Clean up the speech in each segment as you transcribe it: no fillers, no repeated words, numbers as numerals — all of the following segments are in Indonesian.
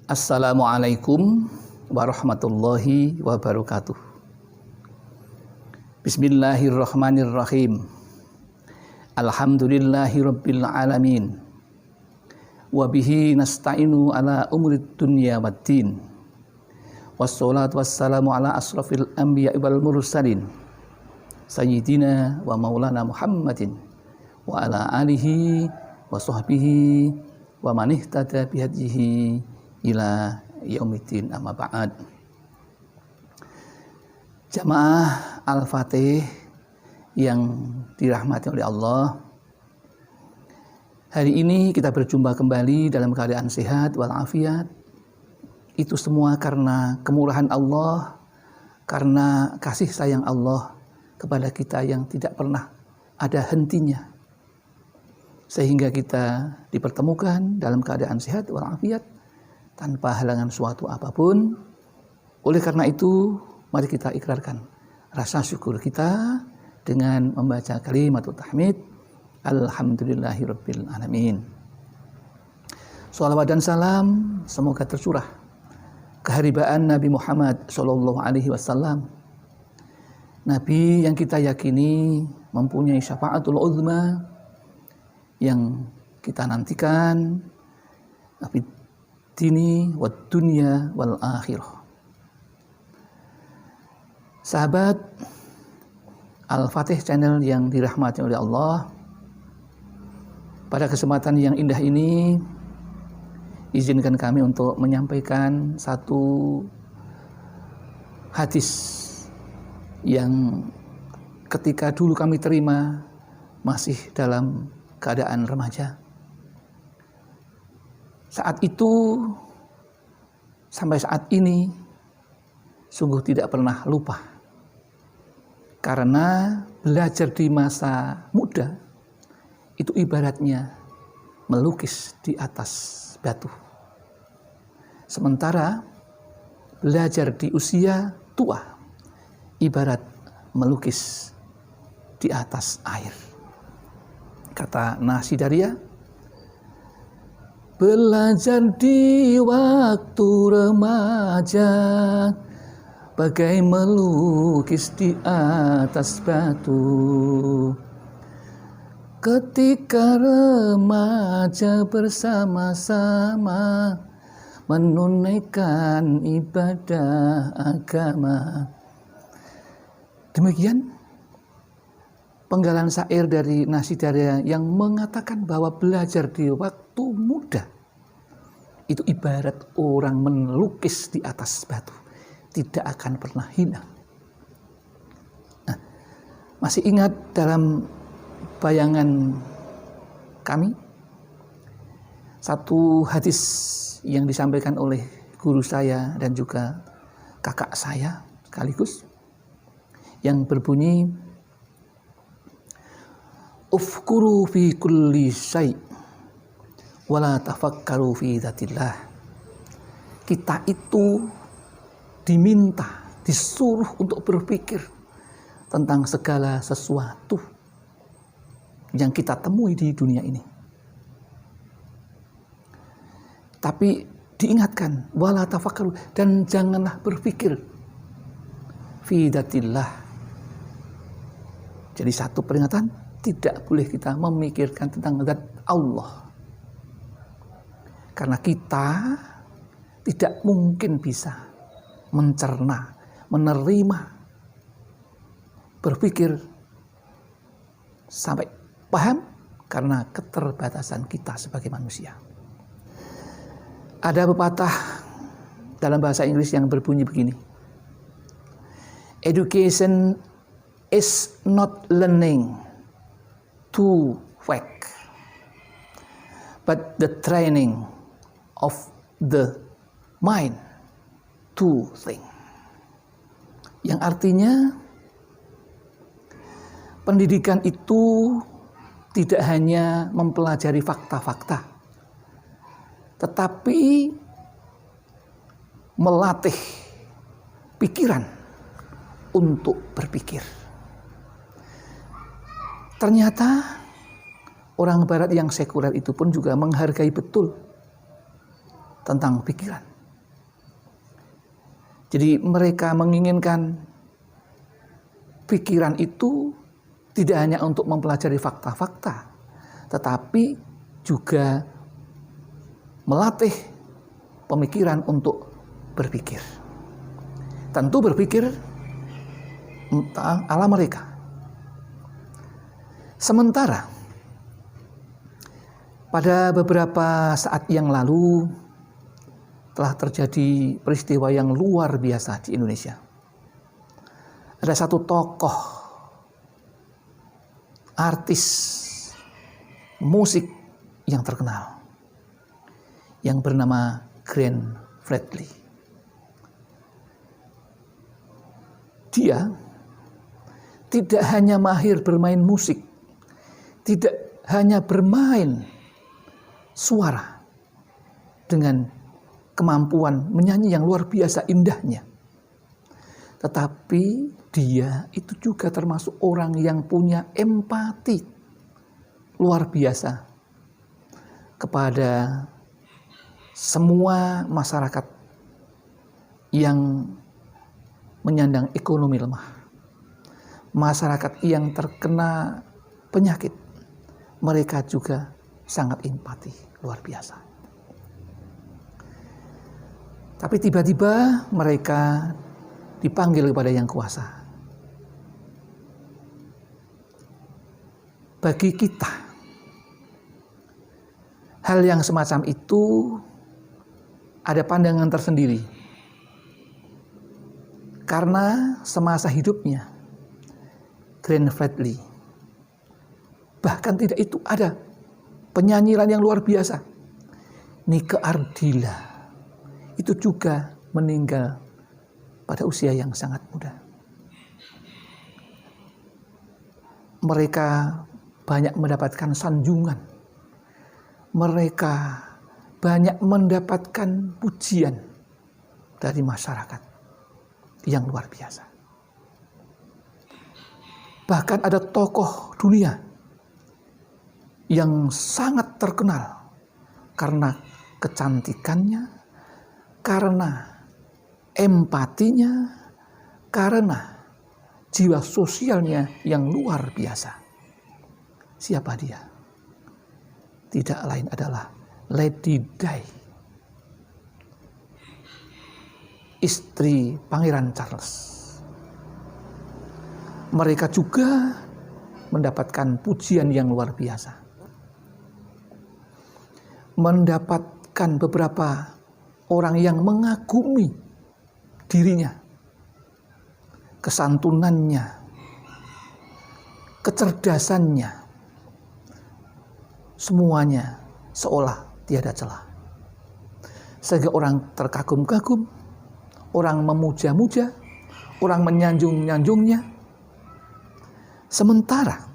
Assalamualaikum warahmatullahi wabarakatuh. Bismillahirrahmanirrahim. Alhamdulillahi rabbil alamin. Wabihi nasta'inu ala umurid dunya waddin. Wassalatu wassalamu ala asrafil anbiya wal mursalin. Sayyidina wa maulana Muhammadin. Wa ala alihi wa sahbihi wa man ihtada bihadihi ila yaumiddin, amma ba'd. Jamaah Al-Fatih yang dirahmati oleh Allah, hari ini kita berjumpa kembali dalam keadaan sehat walafiat. Itu semua karena kemurahan Allah, karena kasih sayang Allah kepada kita yang tidak pernah ada hentinya, sehingga kita dipertemukan dalam keadaan sehat walafiat tanpa halangan suatu apapun. Oleh karena itu, mari kita ikrarkan rasa syukur kita dengan membaca kalimatut tahmid, alhamdulillahirabbil alamin. Shalawat dan salam semoga tercurah keharibaan Nabi Muhammad sallallahu alaihi wasallam, Nabi yang kita yakini mempunyai syafaatul uzma yang kita nantikan, Nabi dini wa dunya wal akhirah. Sahabat Al-Fatih channel yang dirahmati oleh Allah, pada kesempatan yang indah ini izinkan kami untuk menyampaikan satu hadis yang ketika dulu kami terima masih dalam keadaan remaja. Saat itu sampai saat ini sungguh tidak pernah lupa, karena belajar di masa muda itu ibaratnya melukis di atas batu, sementara belajar di usia tua ibarat melukis di atas air. Kata Nasidaria, belajar di waktu remaja bagai melukis di atas batu. Ketika remaja bersama-sama menunaikan ibadah agama. Demikian penggalan syair dari Nasidaria yang mengatakan bahwa belajar di waktu muda itu ibarat orang melukis di atas batu, tidak akan pernah hilang. Nah, masih ingat dalam bayangan kami satu hadis yang disampaikan oleh guru saya dan juga kakak saya sekaligus, yang berbunyi, ufkuru fi kulli syai' wala tafakkaru fi dzatillah. Kita itu diminta, disuruh untuk berpikir tentang segala sesuatu yang kita temui di dunia ini. Tapi diingatkan, wala tafakkaru, dan janganlah berpikir fi dzatillah. Jadi satu peringatan, tidak boleh kita memikirkan tentang zat Allah, karena kita tidak mungkin bisa mencerna, menerima, berpikir sampai paham karena keterbatasan kita sebagai manusia. Ada pepatah dalam bahasa Inggris yang berbunyi begini, education is not learning to fact, but the training of the mind to think. Yang artinya, pendidikan itu tidak hanya mempelajari fakta-fakta, tetapi melatih pikiran untuk berpikir. Ternyata orang barat yang sekuler itu pun juga menghargai betul tentang pikiran. Jadi mereka menginginkan pikiran itu tidak hanya untuk mempelajari fakta-fakta, tetapi juga melatih pemikiran untuk berpikir. Tentu berpikir ala mereka. Sementara pada beberapa saat yang lalu telah terjadi peristiwa yang luar biasa di Indonesia. Ada satu tokoh artis musik yang terkenal yang bernama Glenn Fredly. Dia tidak hanya mahir bermain musik, tidak hanya bermain suara dengan kemampuan menyanyi yang luar biasa indahnya, tetapi dia itu juga termasuk orang yang punya empati luar biasa kepada semua masyarakat yang menyandang ekonomi lemah, masyarakat yang terkena penyakit. Mereka juga sangat empati luar biasa. Tapi tiba-tiba mereka dipanggil kepada Yang Kuasa. Bagi kita, hal yang semacam itu ada pandangan tersendiri. Karena semasa hidupnya, Glenn Fredly, bahkan tidak itu ada penyanyi yang luar biasa, Nike Ardilla, itu juga meninggal pada usia yang sangat muda. Mereka banyak mendapatkan sanjungan. Mereka banyak mendapatkan pujian dari masyarakat yang luar biasa. Bahkan ada tokoh dunia yang sangat terkenal karena kecantikannya, karena empatinya, karena jiwa sosialnya yang luar biasa. Siapa dia? Tidak lain adalah Lady Di, istri Pangeran Charles. Mereka juga mendapatkan pujian yang luar biasa. Mendapatkan beberapa orang yang mengagumi dirinya, kesantunannya, kecerdasannya, semuanya seolah tiada celah. Sehingga orang terkagum-kagum, orang memuja-muja, orang menyanjung-nyanjungnya. Sementara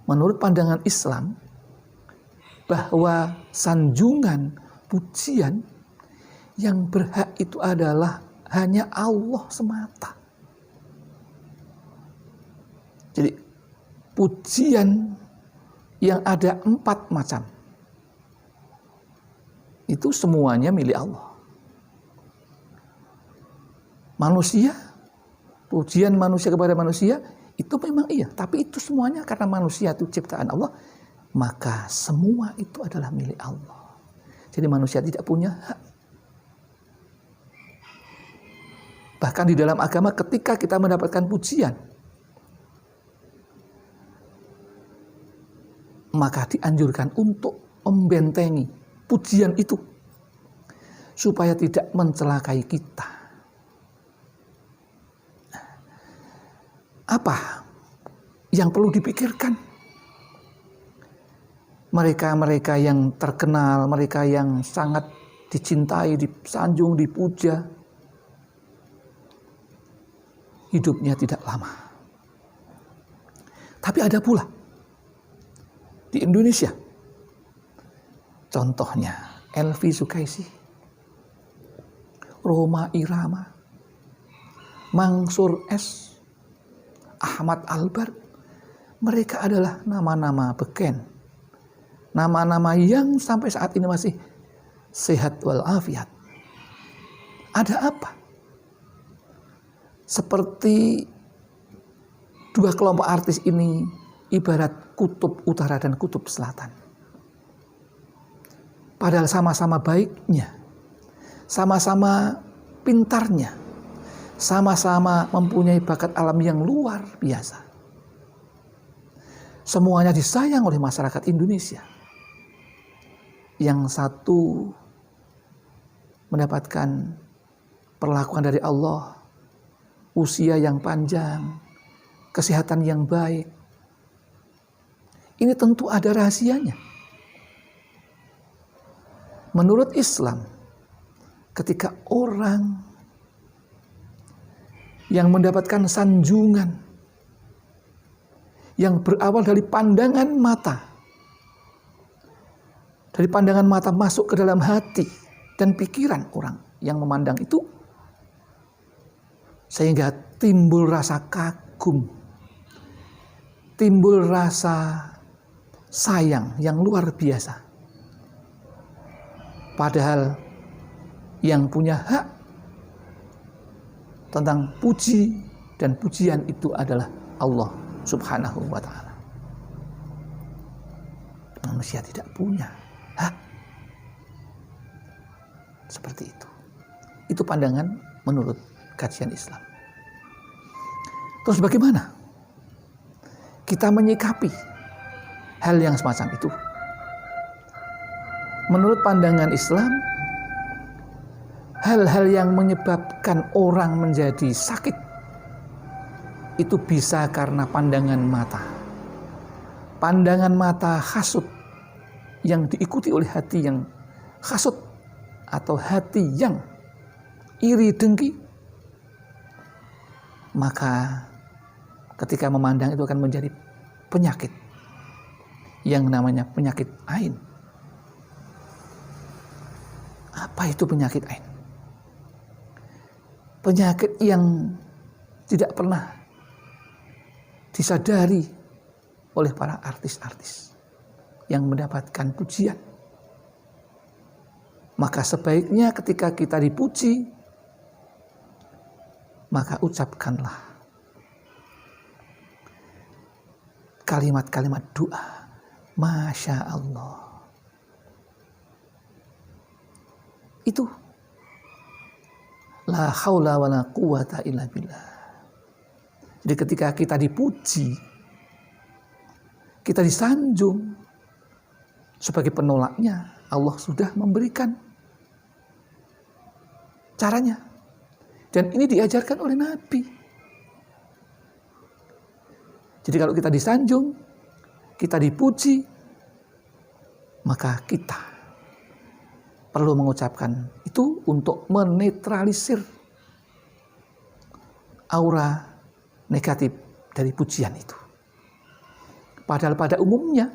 menurut pandangan Islam, bahwa sanjungan, pujian yang berhak itu adalah hanya Allah semata. Jadi pujian yang ada 4 macam, itu semuanya milik Allah. Manusia, pujian manusia kepada manusia, itu memang iya. Tapi itu semuanya karena manusia itu ciptaan Allah, maka semua itu adalah milik Allah. Jadi manusia tidak punya hak. Bahkan di dalam agama ketika kita mendapatkan pujian, maka dianjurkan untuk membentengi pujian itu supaya tidak mencelakai kita. Apa yang perlu dipikirkan? Mereka-mereka yang terkenal, mereka yang sangat dicintai, disanjung, dipuja, hidupnya tidak lama. Tapi ada pula di Indonesia, contohnya Elvi Sukaisi, Rhoma Irama, Mansur S, Ahmad Albar. Mereka adalah nama-nama beken, nama-nama yang sampai saat ini masih sehat walafiat. Ada apa? seperti dua kelompok artis ini ibarat kutub utara dan kutub selatan. Padahal sama-sama baiknya, sama-sama pintarnya, sama-sama mempunyai bakat alam yang luar biasa. Semuanya disayang oleh masyarakat Indonesia. Yang satu mendapatkan perlakuan dari Allah, usia yang panjang, kesehatan yang baik. Ini tentu ada rahasianya. Menurut Islam, ketika orang yang mendapatkan sanjungan yang berawal dari pandangan mata, dari pandangan mata masuk ke dalam hati dan pikiran orang yang memandang itu, sehingga timbul rasa kagum, timbul rasa sayang yang luar biasa. Padahal yang punya hak tentang puji dan pujian itu adalah Allah Subhanahu wa ta'ala. Manusia tidak punya hak seperti itu. Itu pandangan menurut kajian Islam. Terus bagaimana kita menyikapi hal yang semacam itu? Menurut pandangan Islam, hal-hal yang menyebabkan orang menjadi sakit itu bisa karena pandangan mata. Pandangan mata hasud yang diikuti oleh hati yang hasud atau hati yang iri dengki, maka ketika memandang itu akan menjadi penyakit yang namanya penyakit ain. Apa itu penyakit ain? Penyakit yang tidak pernah disadari oleh para artis-artis yang mendapatkan pujian. Maka sebaiknya ketika kita dipuji, maka ucapkanlah kalimat-kalimat doa, Masya Allah. Itu la haula wa la quwata illa billah. Jadi ketika kita dipuji, kita disanjung, sebagai penolaknya Allah sudah memberikan caranya. Dan ini diajarkan oleh Nabi. Jadi kalau kita disanjung, kita dipuji, maka kita perlu mengucapkan itu untuk menetralisir aura negatif dari pujian itu. Padahal pada umumnya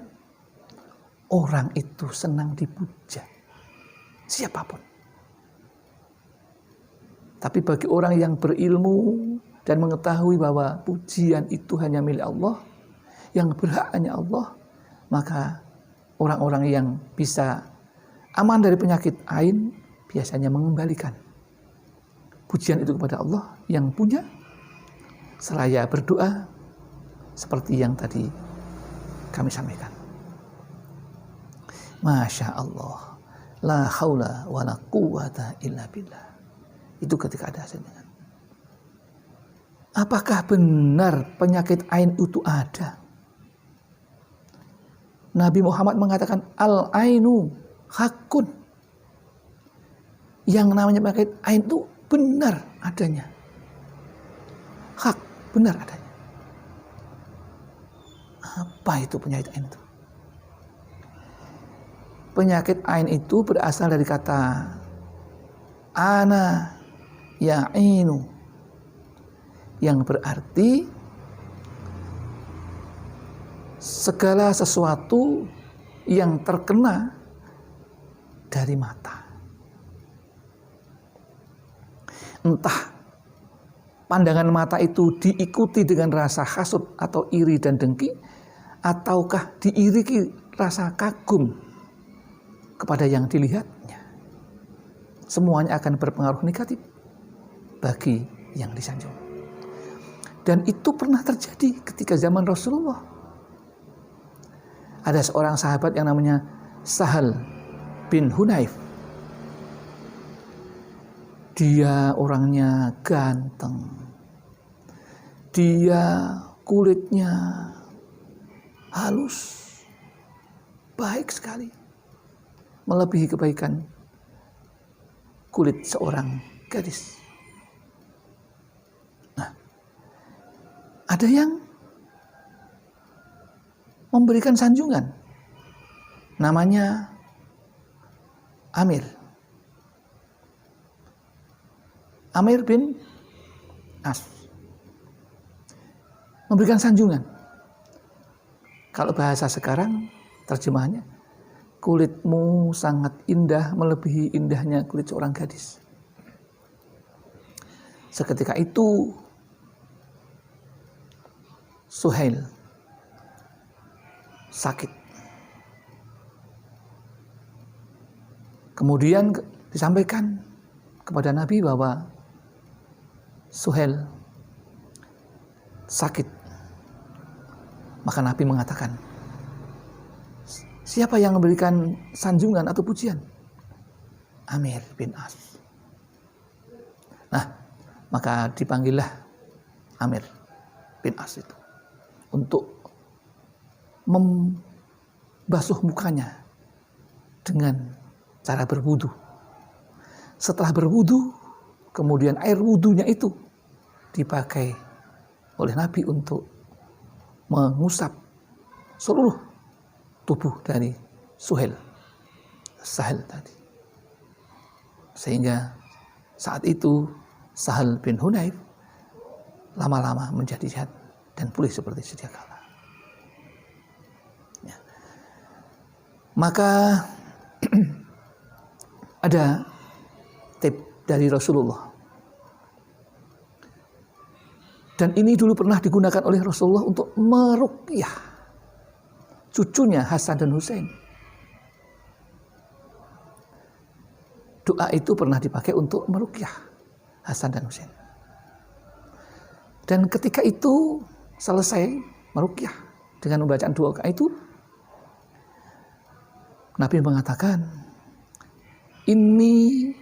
orang itu senang dipuja, siapapun. Tapi bagi orang yang berilmu dan mengetahui bahwa pujian itu hanya milik Allah, yang berhak hanya Allah, maka orang-orang yang bisa aman dari penyakit ain biasanya mengembalikan pujian itu kepada Allah yang punya, seraya berdoa seperti yang tadi kami sampaikan. Masya Allah, la haula wa la quwata illa billah. Itu ketika ada sanjungan. Apakah benar penyakit ain itu ada? Nabi Muhammad mengatakan al-ainu hakun. Yang namanya penyakit ain itu benar adanya. Hak, benar adanya. Apa itu penyakit ain itu? Penyakit ain itu berasal dari kata ana ya'inu, yang berarti segala sesuatu yang terkena dari mata. Entah pandangan mata itu diikuti dengan rasa hasud atau iri dan dengki, ataukah diiringi rasa kagum kepada yang dilihatnya. Semuanya akan berpengaruh negatif bagi yang disanjung. Dan itu pernah terjadi ketika zaman Rasulullah. Ada seorang sahabat yang namanya Sahal bin Hunayf. Dia orangnya ganteng. Dia kulitnya halus, baik sekali. Melebihi kebaikan kulit seorang gadis. Nah, ada yang memberikan sanjungan. Namanya Amir bin As. Memberikan sanjungan. Kalau bahasa sekarang terjemahannya, kulitmu sangat indah melebihi indahnya kulit seorang gadis. Seketika itu Suhail sakit. Kemudian disampaikan kepada Nabi bahwa Suhail sakit. Maka Nabi mengatakan, siapa yang memberikan sanjungan atau pujian? Amir bin As. Nah, maka dipanggillah Amir bin As itu untuk membasuh mukanya dengan cara berwudu. Setelah berwudu, kemudian air wudunya itu dipakai oleh Nabi untuk mengusap seluruh tubuh dari Sahal tadi. Sehingga saat itu Sahal bin Hunayf lama-lama menjadi sehat dan pulih seperti sedia kala. Ya. Maka ada tip dari Rasulullah. Dan ini dulu pernah digunakan oleh Rasulullah untuk meruqyah cucunya Hasan dan Husain. Doa itu pernah dipakai untuk meruqyah Hasan dan Husain. Dan ketika itu selesai meruqyah dengan membacaan doa itu, Nabi mengatakan,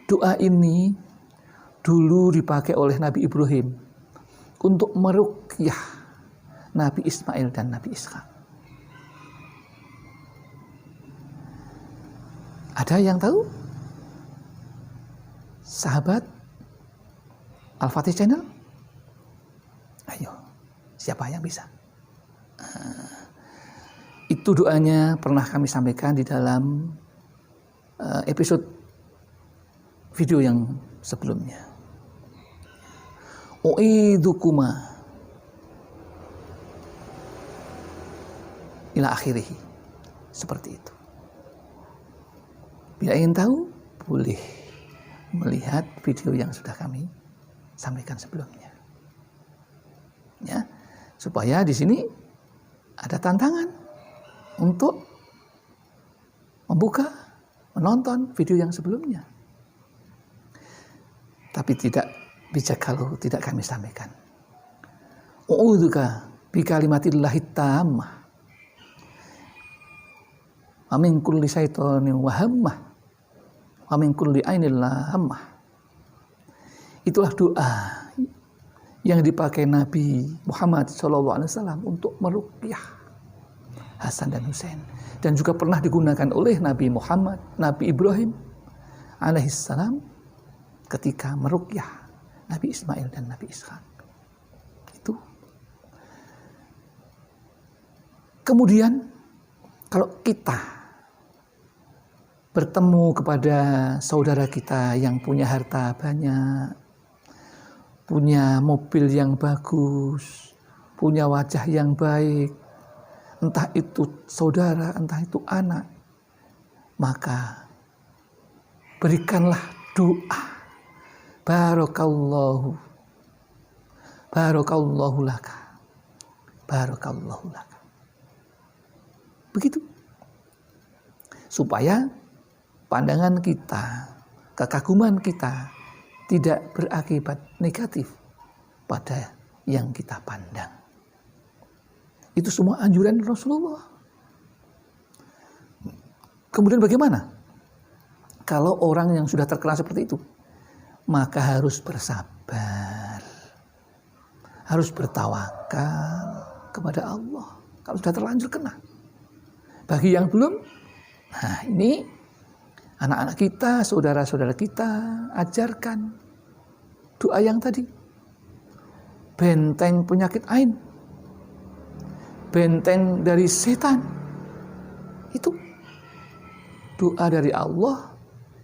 doa ini dulu dipakai oleh Nabi Ibrahim untuk meruqyah Nabi Ismail dan Nabi Ishak. Ada yang tahu? Sahabat Al-Fatih Channel? Ayo, siapa yang bisa? Itu doanya pernah kami sampaikan di dalam episode video yang sebelumnya. U'idukuma ila akhirih. Seperti itu. Bila ingin tahu, boleh melihat video yang sudah kami sampaikan sebelumnya. Ya, supaya di sini ada tantangan untuk menonton video yang sebelumnya. Tapi tidak bijak kalau tidak kami sampaikan. U'udzuka bi kalimatillahi tammah wa min kulli syaitonin wa hammah wa min kulli ainil lahammah. Itulah doa yang dipakai Nabi Muhammad SAW untuk meruqyah Hasan dan Husain, dan juga pernah digunakan oleh Nabi Muhammad, Nabi Ibrahim alaihissalam ketika meruqyah Nabi Ismail dan Nabi Ishak. Itu. Kemudian kalau kita bertemu kepada saudara kita yang punya harta banyak, punya mobil yang bagus, punya wajah yang baik, entah itu saudara, entah itu anak, maka berikanlah doa. Barakallahu laka. Barakallahu laka. Begitu. Supaya pandangan kita, kekaguman kita tidak berakibat negatif pada yang kita pandang. Itu semua anjuran Rasulullah. Kemudian bagaimana? Kalau orang yang sudah terkena seperti itu, maka harus bersabar. Harus bertawakal kepada Allah. Kalau sudah terlanjur kena. Bagi yang belum, nah ini anak-anak kita, saudara-saudara kita, ajarkan doa yang tadi. Benteng penyakit ain. Benteng dari setan. Itu doa dari Allah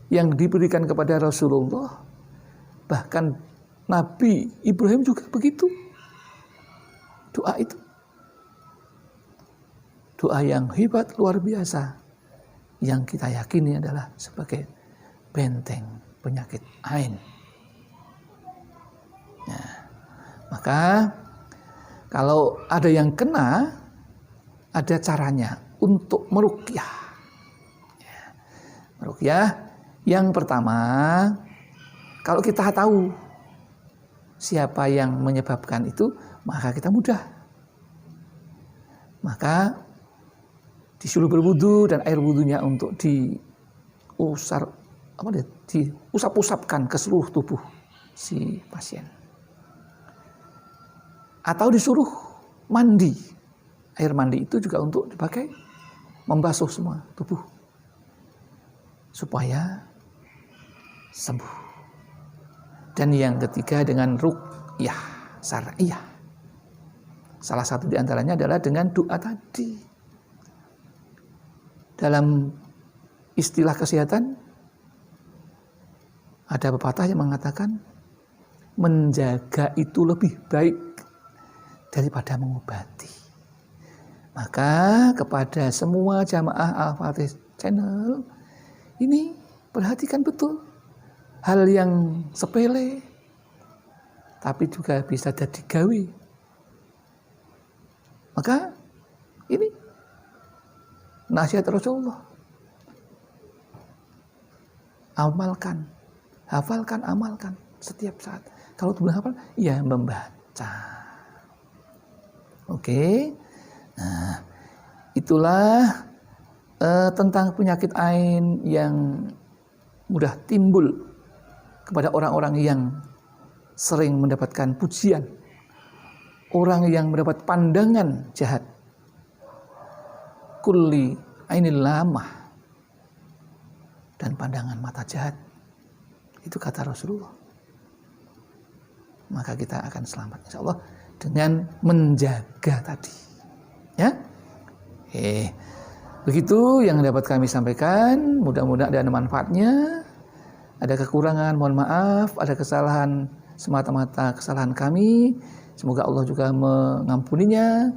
yang diberikan kepada Rasulullah. Bahkan Nabi Ibrahim juga begitu. Doa itu. Doa yang hebat, luar biasa. Yang kita yakini adalah sebagai benteng penyakit ain. Nah, maka kalau ada yang kena, ada caranya untuk meruqyah. Meruqyah yang pertama, kalau kita tahu siapa yang menyebabkan itu, maka kita mudah. Maka disuruh berwudu dan air wudunya untuk diusap-usapkan ke seluruh tubuh si pasien. Atau disuruh mandi. Air mandi itu juga untuk dipakai membasuh semua tubuh supaya sembuh. Dan yang ketiga dengan ruqyah syar'iyah. Salah satu di antaranya adalah dengan doa tadi. Dalam istilah kesehatan ada pepatah yang mengatakan menjaga itu lebih baik daripada mengobati. Maka kepada semua jamaah Al-Fatih Channel ini perhatikan betul hal yang sepele tapi juga bisa jadi gawe. Maka ini nasihat Rasulullah. Amalkan, hafalkan, amalkan setiap saat. Kalau belum hafal, ya membaca. Oke. Nah, itulah tentang penyakit ain yang mudah timbul kepada orang-orang yang sering mendapatkan pujian, orang yang mendapat pandangan jahat. Kulli ainil lamah, dan pandangan mata jahat. Itu kata Rasulullah. Maka kita akan selamat insyaallah dengan menjaga tadi. Ya. Begitu yang dapat kami sampaikan, mudah-mudahan ada manfaatnya. Ada kekurangan, mohon maaf, ada kesalahan semata-mata kesalahan kami. Semoga Allah juga mengampuninya,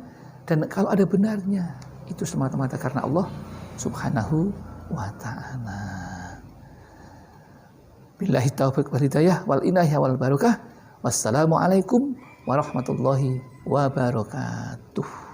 dan kalau ada benarnya itu semata-mata karena Allah Subhanahu wa ta'ala. Billahi taufiq wal hidayah wal inayah wal barakah. Wassalamualaikum warahmatullahi wabarakatuh.